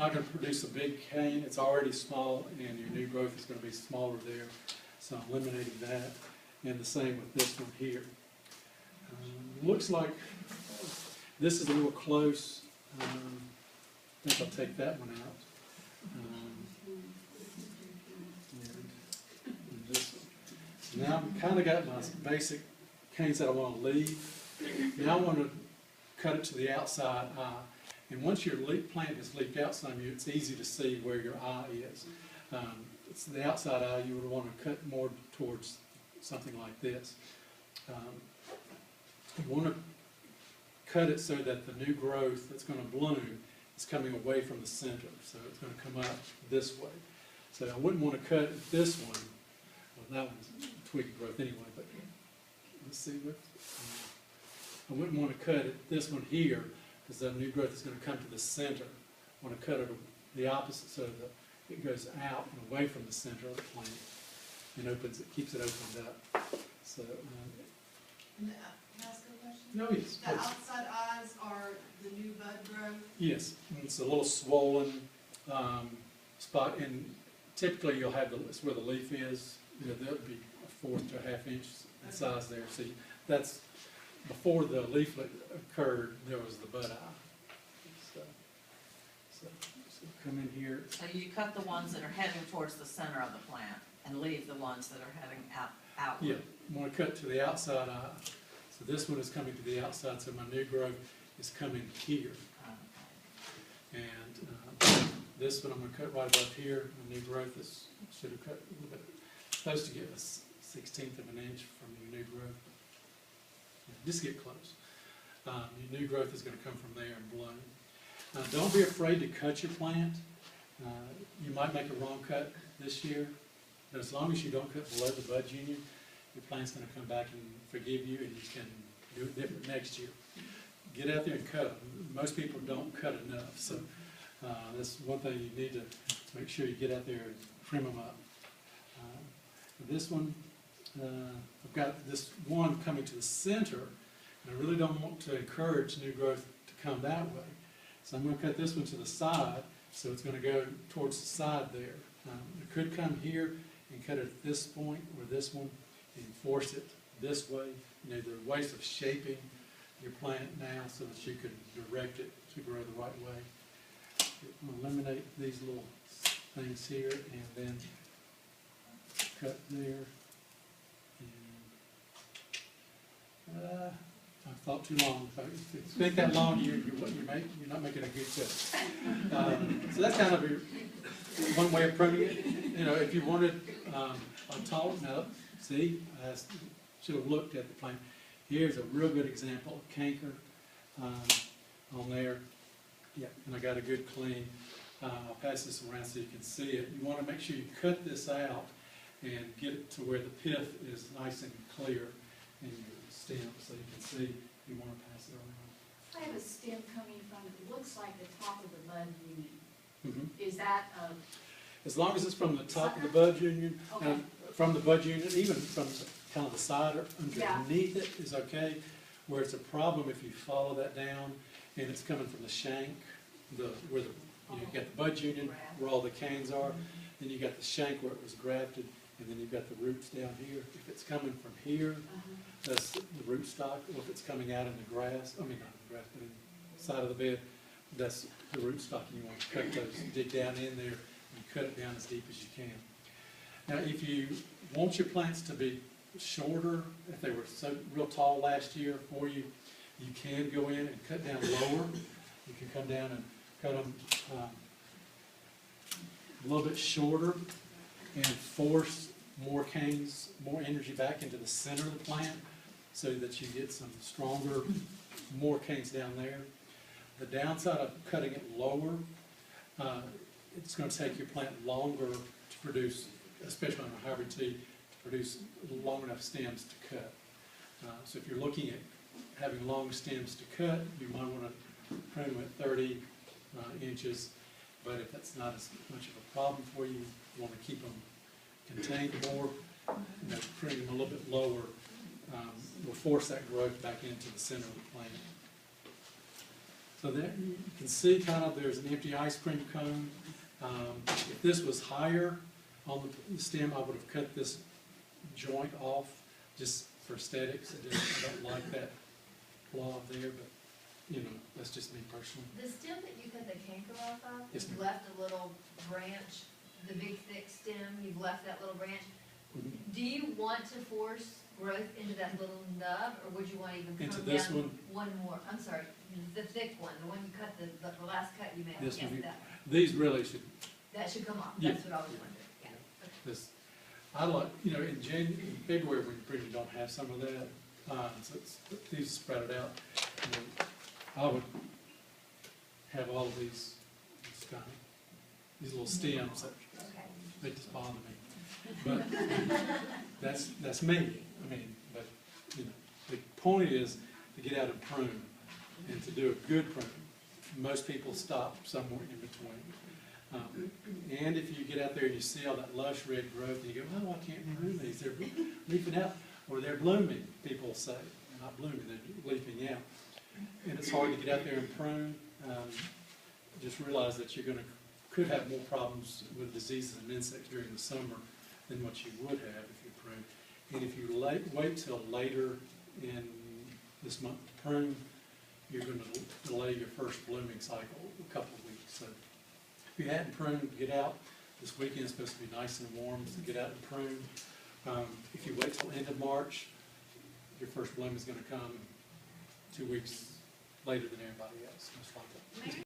not going to produce a big cane. It's already small, and your new growth is going to be smaller there. So I'm eliminating that, and the same with this one here. Looks like this is a little close. I think I'll take that one out. And this one. Now I've kind of got my basic canes that I want to leave. Now I want to cut it to the outside eye. And once your plant has leaked out some, it's easy to see where your eye is. It's the outside eye you would want to cut more towards something like this. You want to cut it so that the new growth that's going to bloom is coming away from the center. So it's going to come up this way. So I wouldn't want to cut this one. Well, that one's twig growth anyway, but let's see what. I wouldn't want to cut it, this one here, because the new growth is going to come to the center. I want to cut it the opposite so that it goes out and away from the center of the plant and opens it, keeps it opened up. So. Can I ask a question? No, yes. The outside eyes are the new bud growth? Yes, it's a little swollen spot, and typically you'll have it's where the leaf is. You know, there'll be a 1/4 to a 1/2 inch in size there. See, that's before the leaflet occurred. There was the bud eye. So come in here. So you cut the ones that are heading towards the center of the plant and leave the ones that are heading outward. Yeah, I want to cut to the outside eye. So this one is coming to the outside, so my new growth is coming here. And this one I'm going to cut right above here. My new growth should have cut a little bit, supposed to get a 1/16 of an inch from your new growth. Yeah, just get close. Your new growth is going to come from there and bloom. Don't be afraid to cut your plant. You might make a wrong cut this year, but as long as you don't cut below the bud union, your plant's going to come back and forgive you, and you can do it different next year. Get out there and cut them. Most people don't cut enough, so that's one thing you need to make sure you get out there and trim them up. This one, I've got this one coming to the center, and I really don't want to encourage new growth to come that way. So I'm going to cut this one to the side, so it's going to go towards the side there. It could come here and cut it at this point or this one and force it this way. You know, there are ways of shaping your plant now so that you can direct it to grow the right way. I'm going to eliminate these little things here and then cut there. And I've thought too long. If you think that long, you're not making a good cut. So that's kind of one way of pruning it. You know, if you wanted a tall, no, see, I should have looked at the plant. Here's a real good example of canker on there. Yeah, and I got a good clean. I'll pass this around so you can see it. You want to make sure you cut this out and get it to where the pith is nice and clear in your stem, so you can see. You want to pass it around. I have a stem coming from, it looks like the top of the bud union. Mm-hmm. Is that As long as it's from the top of the bud union, okay. From the bud union, even from kind of the side or underneath it is okay. Where it's a problem if you follow that down and it's coming from the shank, where you got the bud union where all the canes are, then you got the shank where it was grafted, and then you've got the roots down here. If it's coming from here, that's the root stock, or if it's coming out in the grass, I mean not in the grass, but in the side of the bed, that's the root stock, and you want to cut those, dig down in there, and cut it down as deep as you can. Now, if you want your plants to be shorter, if they were so real tall last year for you, you can go in and cut down lower. You can come down and cut them a little bit shorter and force more canes, more energy back into the center of the plant so that you get some stronger, more canes down there. The downside of cutting it lower, it's going to take your plant longer to produce, especially on a hybrid tea, to produce long enough stems to cut. So if you're looking at having long stems to cut, you might want to prune them at 30 inches, but if that's not as much of a problem for you, you want to keep them contained more, prune them a little bit lower, will force that growth back into the center of the plant. So there, you can see kind of, there's an empty ice cream cone. If this was higher on the stem, I would have cut this joint off, just for aesthetics. I don't like that blob there, but, you know, that's just me personally. The stem that you cut the canker off of, Yes, you've ma'am. left a little branch, the big thick stem, you've left that little branch. Mhm. Do you want to force growth into that little nub, or would you want to even Into come this down one? more? I'm sorry, the thick one, the one you cut, the last cut you made, This yes, one here? that, These really should, that should come off, Yeah. that's what I was wondering, yeah. Okay. this, I like, you know, in February, when you pretty don't have some of that, so it's, these spread it out. You know, I would have all of these kind of, these little stems that Okay. they just bother me. But that's me. I mean, but, you know, the point is to get out and prune and to do a good prune. Most people stop somewhere in between. And if you get out there and you see all that lush red growth, and you go, oh, I can't prune these, they're leafing out, or they're blooming, people say. They're not blooming, they're leafing out. And it's hard to get out there and prune. Just realize that could have more problems with diseases and insects during the summer than what you would have if you prune. And if you wait till later in this month to prune, you're going to delay your first blooming cycle a couple of weeks. So if you hadn't pruned, get out. This weekend is supposed to be nice and warm, so get out and prune. If you wait till end of March, your first bloom is going to come 2 weeks later than everybody else, most likely.